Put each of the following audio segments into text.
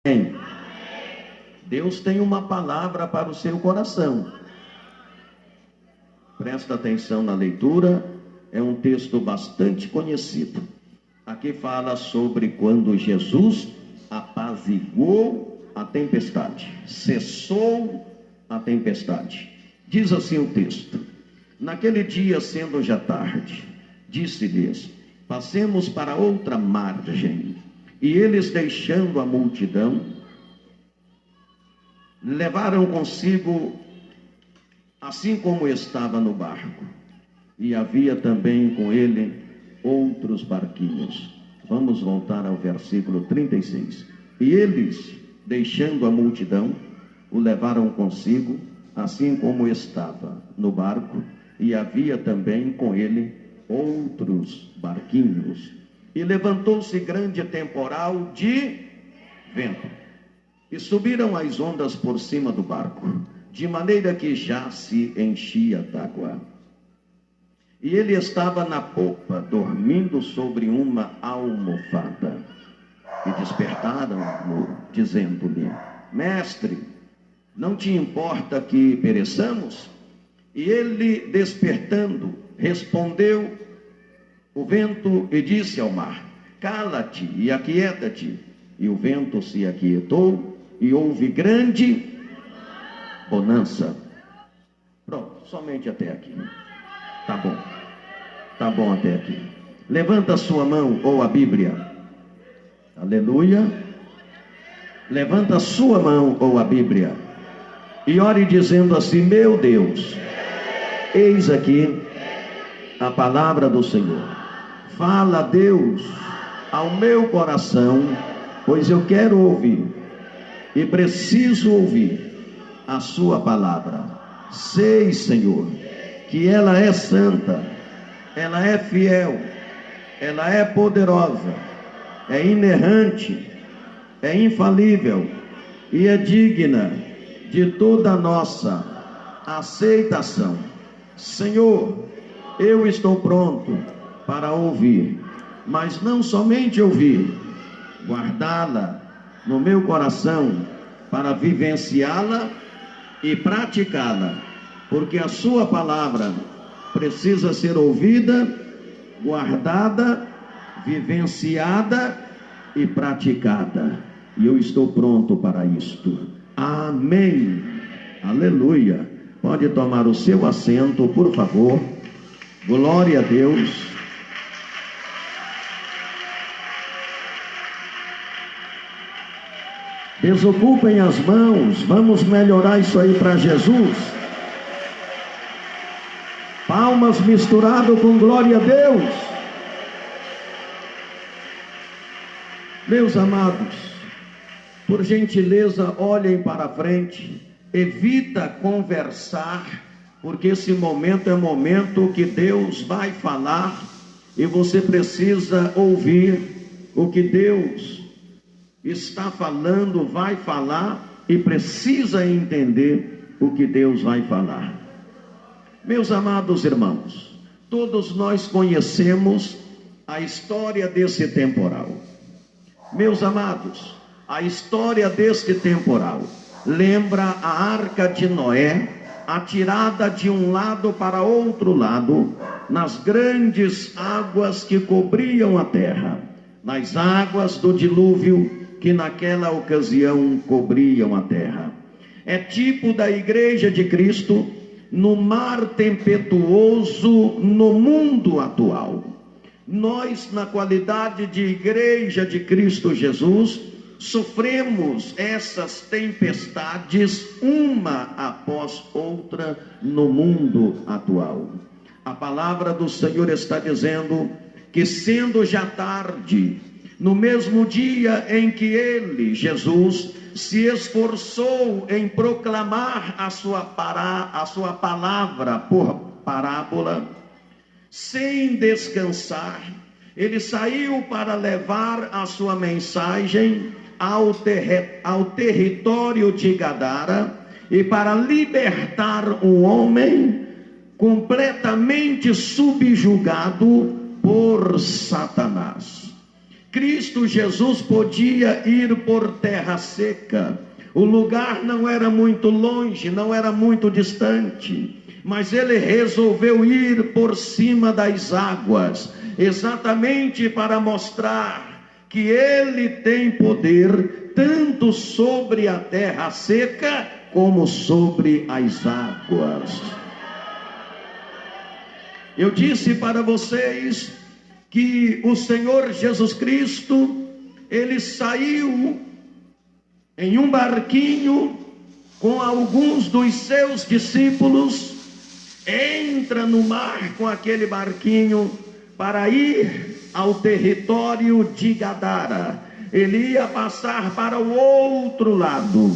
Amém. Deus tem uma palavra para o seu coração. Presta atenção na leitura, é um texto bastante conhecido. Aqui fala sobre quando Jesus apaziguou a tempestade, cessou a tempestade. Diz assim o texto: naquele dia, sendo já tarde, disse-lhes: passemos para outra margem. E eles, deixando a multidão, levaram consigo, assim como estava no barco, e havia também com ele outros barquinhos. Vamos voltar ao versículo 36. E eles, deixando a multidão, o levaram consigo, assim como estava no barco, e havia também com ele outros barquinhos. E levantou-se grande temporal de vento, e subiram as ondas por cima do barco, de maneira que já se enchia d'água. E ele estava na popa, dormindo sobre uma almofada. E despertaram-no, dizendo-lhe: mestre, não te importa que pereçamos? E ele, despertando, respondeu o vento e disse ao mar: cala-te e aquieta-te. E o vento se aquietou e houve grande bonança. Pronto, somente até aqui. Tá bom até aqui. Levanta a sua mão ou a Bíblia. Aleluia. Levanta a sua mão ou a Bíblia e ore dizendo assim: meu Deus, eis aqui a palavra do Senhor. Fala, Deus, ao meu coração, pois eu quero ouvir e preciso ouvir a sua palavra. Sei, Senhor, que ela é santa, ela é fiel, ela é poderosa, é inerrante, é infalível e é digna de toda a nossa aceitação. Senhor, eu estou pronto para ouvir, mas não somente ouvir, guardá-la no meu coração para vivenciá-la e praticá-la, porque a sua palavra precisa ser ouvida, guardada, vivenciada e praticada. E eu estou pronto para isto. Amém. Aleluia. Pode tomar o seu assento, por favor. Glória a Deus. Desocupem as mãos. Vamos melhorar isso aí para Jesus. Palmas misturado com glória a Deus. Meus amados, por gentileza, olhem para frente. Evita conversar, porque esse momento é momento que Deus vai falar e você precisa ouvir o que Deus está falando, vai falar, e precisa entender o que Deus vai falar. Meus amados irmãos, todos nós conhecemos a história desse temporal. Meus amados, a história deste temporal lembra a arca de Noé, atirada de um lado para outro lado, nas grandes águas que cobriam a terra, nas águas do dilúvio que naquela ocasião cobriam a terra. É tipo da igreja de Cristo no mar tempestuoso no mundo atual. Nós, na qualidade de igreja de Cristo Jesus, sofremos essas tempestades uma após outra no mundo atual. A palavra do Senhor está dizendo que, sendo já tarde, no mesmo dia em que ele, Jesus, se esforçou em proclamar a sua palavra por parábola, sem descansar, ele saiu para levar a sua mensagem ao território de Gadara e para libertar um homem completamente subjugado por Satanás. Cristo Jesus podia ir por terra seca. O lugar não era muito longe, não era muito distante, mas ele resolveu ir por cima das águas, exatamente para mostrar que ele tem poder tanto sobre a terra seca como sobre as águas. Eu disse para vocês que o Senhor Jesus Cristo, ele saiu em um barquinho com alguns dos seus discípulos, entra no mar com aquele barquinho para ir ao território de Gadara. Ele ia passar para o outro lado,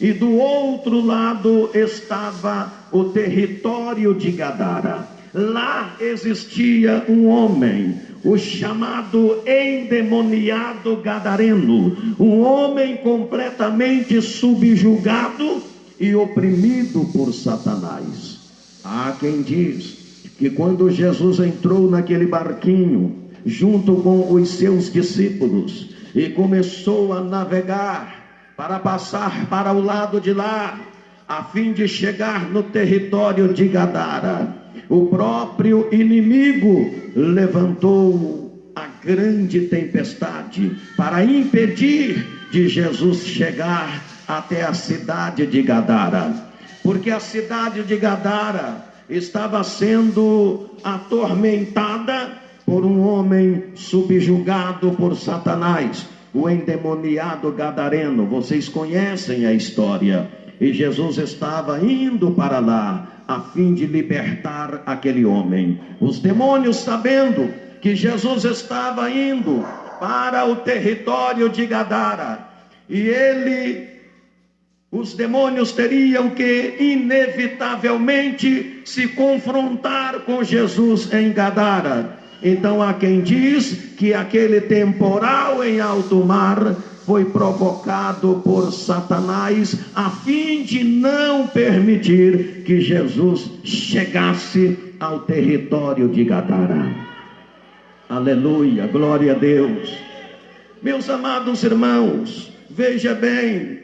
e do outro lado estava o território de Gadara. Lá existia um homem, o chamado endemoniado gadareno, um homem completamente subjugado e oprimido por Satanás. Há quem diz que quando Jesus entrou naquele barquinho, junto com os seus discípulos, e começou a navegar para passar para o lado de lá, a fim de chegar no território de Gadara, o próprio inimigo levantou a grande tempestade para impedir de Jesus chegar até a cidade de Gadara, porque a cidade de Gadara estava sendo atormentada por um homem subjugado por Satanás, o endemoniado gadareno. Vocês conhecem a história. E Jesus estava indo para lá a fim de libertar aquele homem. Os demônios, sabendo que Jesus estava indo para o território de Gadara, e os demônios teriam que inevitavelmente se confrontar com Jesus em Gadara. Então há quem diz que aquele temporal em alto mar foi provocado por Satanás a fim de não permitir que Jesus chegasse ao território de Gadara. Aleluia, glória a Deus. Meus amados irmãos, veja bem,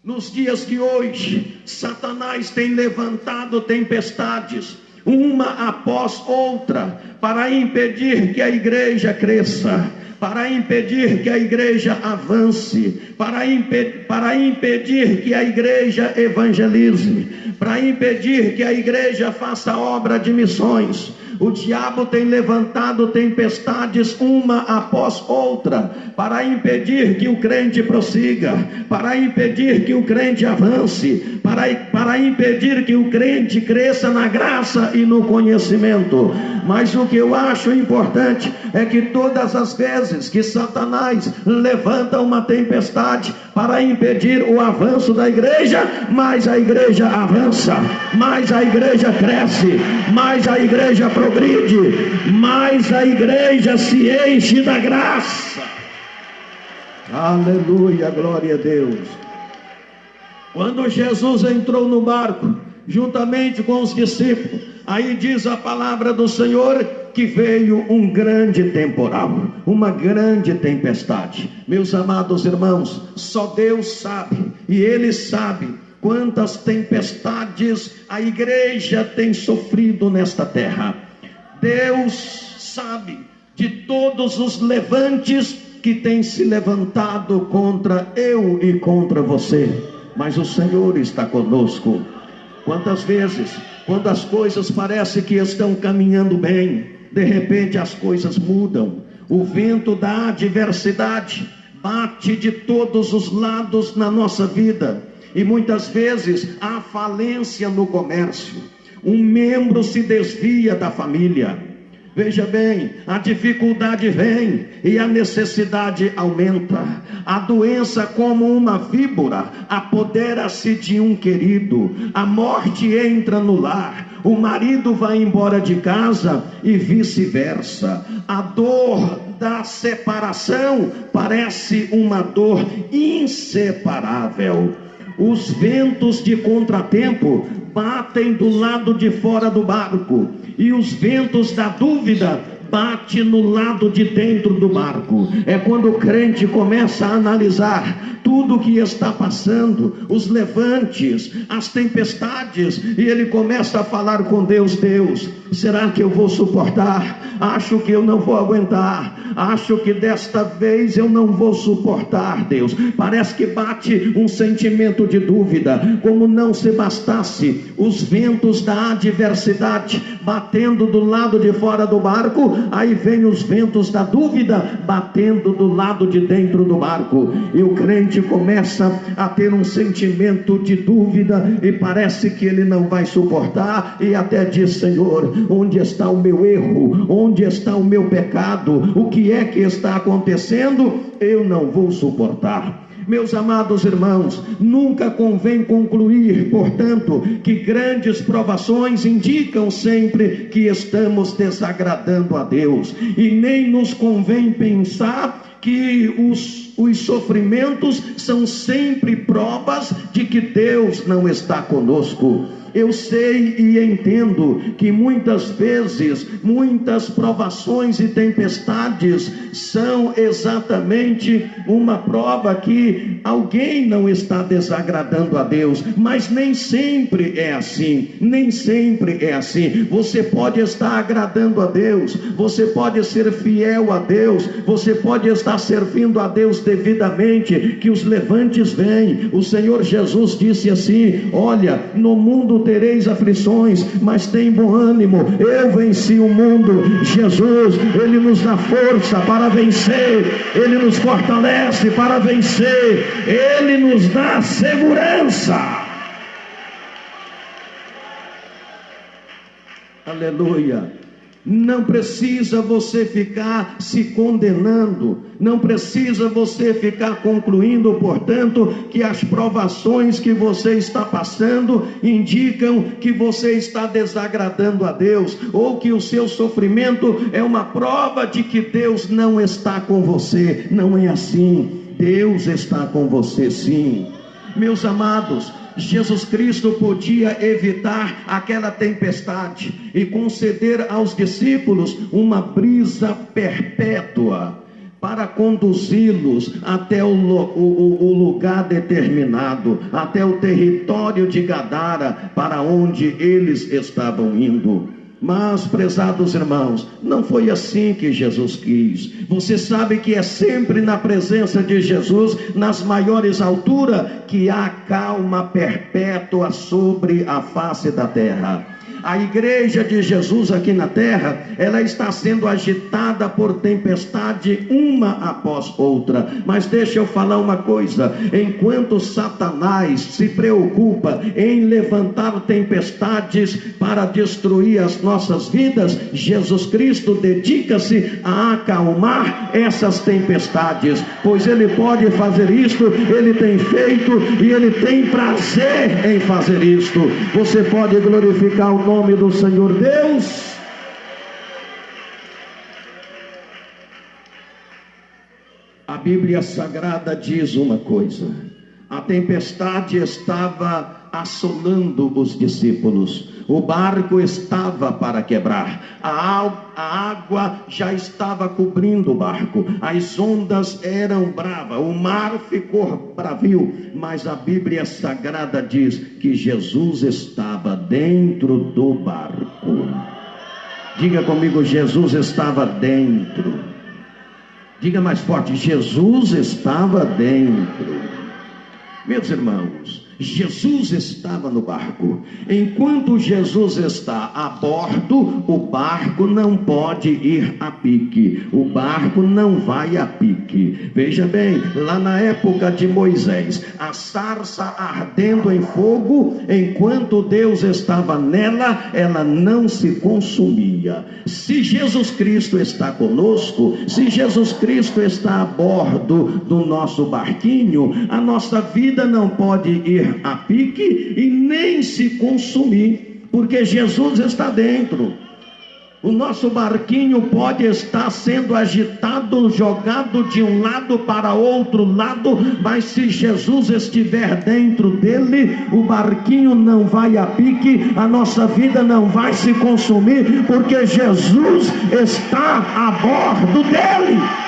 nos dias de hoje, Satanás tem levantado tempestades, uma após outra, para impedir que a igreja cresça, para impedir que a igreja avance, para impedir que a igreja evangelize, para impedir que a igreja faça obra de missões. O diabo tem levantado tempestades uma após outra, para impedir que o crente prossiga, para impedir que o crente avance, para impedir que o crente cresça na graça e no conhecimento. Mas o que eu acho importante é que todas as vezes que Satanás levanta uma tempestade para impedir o avanço da igreja, mais a igreja avança, mais a igreja cresce, mais a igreja progride, mais a igreja se enche da graça. Aleluia, glória a Deus. Quando Jesus entrou no barco, juntamente com os discípulos, aí diz a palavra do Senhor que veio um grande temporal, uma grande tempestade. Meus amados irmãos, só Deus sabe, e Ele sabe quantas tempestades a igreja tem sofrido nesta terra. Deus sabe de todos os levantes que têm se levantado contra eu e contra você, mas o Senhor está conosco. Quantas vezes, quando as coisas parecem que estão caminhando bem, de repente as coisas mudam. O vento da adversidade bate de todos os lados na nossa vida, e muitas vezes há falência no comércio, um membro se desvia da família. Veja bem, a dificuldade vem e a necessidade aumenta. A doença, como uma víbora, apodera-se de um querido. A morte entra no lar. O marido vai embora de casa e vice-versa. A dor da separação parece uma dor inseparável. Os ventos de contratempo batem do lado de fora do barco, e os ventos da dúvida bate no lado de dentro do barco. É quando o crente começa a analisar tudo o que está passando, os levantes, as tempestades, e ele começa a falar com Deus: Deus, será que eu vou suportar? Acho que eu não vou aguentar, acho que desta vez eu não vou suportar, Deus. Parece que bate um sentimento de dúvida, como não se bastasse os ventos da adversidade batendo do lado de fora do barco, aí vem os ventos da dúvida batendo do lado de dentro do barco, e o crente começa a ter um sentimento de dúvida, e parece que ele não vai suportar, e até diz: Senhor, onde está o meu erro? Onde está o meu pecado? O que é que está acontecendo? Eu não vou suportar. Meus amados irmãos, nunca convém concluir, portanto, que grandes provações indicam sempre que estamos desagradando a Deus, e nem nos convém pensar que os sofrimentos são sempre provas de que Deus não está conosco. Eu sei e entendo que muitas vezes, muitas provações e tempestades são exatamente uma prova que alguém não está desagradando a Deus, mas nem sempre é assim, nem sempre é assim. Você pode estar agradando a Deus, você pode ser fiel a Deus, você pode estar servindo a Deus devidamente, que os levantes vêm. O Senhor Jesus disse assim: olha, no mundo tereis aflições, mas tem bom ânimo, eu venci o mundo. Jesus, Ele nos dá força para vencer, Ele nos fortalece para vencer, Ele nos dá segurança. Aleluia. Não precisa você ficar se condenando, não precisa você ficar concluindo, portanto, que as provações que você está passando indicam que você está desagradando a Deus, ou que o seu sofrimento é uma prova de que Deus não está com você. Não é assim. Deus está com você, sim. Meus amados, Jesus Cristo podia evitar aquela tempestade e conceder aos discípulos uma brisa perpétua para conduzi-los até o lugar determinado, até o território de Gadara, para onde eles estavam indo. Mas, prezados irmãos, não foi assim que Jesus quis. Você sabe que é sempre na presença de Jesus, nas maiores alturas, que há calma perpétua sobre a face da terra. A igreja de Jesus aqui na terra, ela está sendo agitada por tempestade uma após outra. Mas deixa eu falar uma coisa: enquanto Satanás se preocupa em levantar tempestades para destruir as nossas vidas, Jesus Cristo dedica-se a acalmar essas tempestades, pois Ele pode fazer isto, Ele tem feito e Ele tem prazer em fazer isto. Você pode glorificar o nome do Senhor Deus? A Bíblia Sagrada diz uma coisa: a tempestade estava assolando os discípulos, o barco estava para quebrar, a água já estava cobrindo o barco, as ondas eram bravas, o mar ficou bravio, mas a Bíblia Sagrada diz que Jesus estava dentro do barco. Diga comigo: Jesus estava dentro. Diga mais forte: Jesus estava dentro. Meus irmãos, Jesus estava no barco. Enquanto Jesus está a bordo, o barco não pode ir a pique, o barco não vai a pique. Veja bem, lá na época de Moisés, a sarça ardendo em fogo, enquanto Deus estava nela, ela não se consumia. Se Jesus Cristo está conosco, se Jesus Cristo está a bordo do nosso barquinho, a nossa vida não pode ir a pique e nem se consumir, porque Jesus está dentro. O nosso barquinho pode estar sendo agitado, jogado de um lado para outro lado, mas se Jesus estiver dentro dele, o barquinho não vai a pique, a nossa vida não vai se consumir, porque Jesus está a bordo dele.